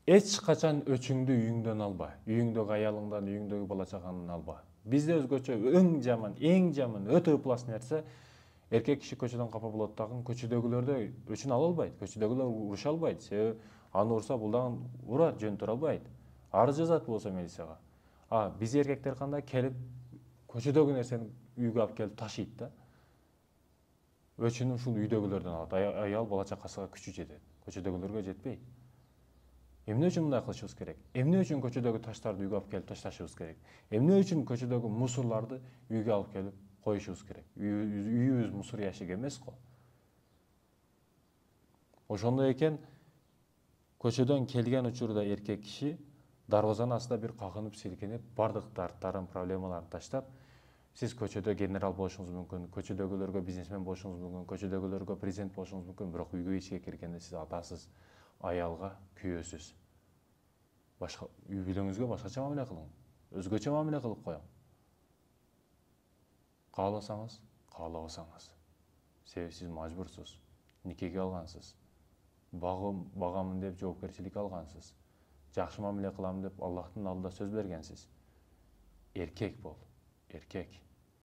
Эч качан өчүңдү үйүңдөн алба. Үйүңдөгү аялыңдан, үйүңдөгү бала чагаңдан алба. Бизде өзгөчө эң жаман, өтө ыплас нерсе эркек киши көчөдөн капа болот дагы көчөдөгүлөрдө өчүн ала албайт. Көчөдөгүлөр уруша албайт. Себеби аны урса бул дагы урат, жөн тура албайт. Арыз жазат болсо милицияга. Биз эркектер кандай келип көчөдөгү нерсени үйгө алып келип ташыйт да. Өчүн ушул үйдөгүлөрдөн алат. Аял бала чакасына күчү жетет. Көчөдөгүлөргө жетпейт. Эмне үчүн мындай кылышыбыз керек? Эмне үчүн көчөдөгү таштарды үйгө алып келип ташташыбыз керек? Эмне үчүн көчөдөгү мусорларды үйгө алып келип коюшубуз керек? Үйүбүз мусор ящиги эмес го. Ошондой экен, көчөдөн келген учурда эркек киши дарбазанын астында бир кагынып, силкинип, бардык дарттарын, проблемаларын таштап, сиз көчөдө генерал болушуңуз мүмкүн, көчөдөгүлөргө бизнесмен болушуңуз мүмкүн, көчөдөгүлөргө президент болушуңуз мүмкүн, бирок үйгө ичке киргенде сиз атасыз, аялга күйөөсүз. Башка үй бүлөңүзгө башкача мамиле кылың. Өзгөчө мамиле кылып коюң. Кааласаңыз, каалабасаңыз. Себеби сиз мажбурсуз. Никеге алгансыз. Багамын деп жоопкерчилик алгансыз. Жакшы мамиле кылам деп Аллахтын алдында сөз бергенсиз. Эркек бол, эркек.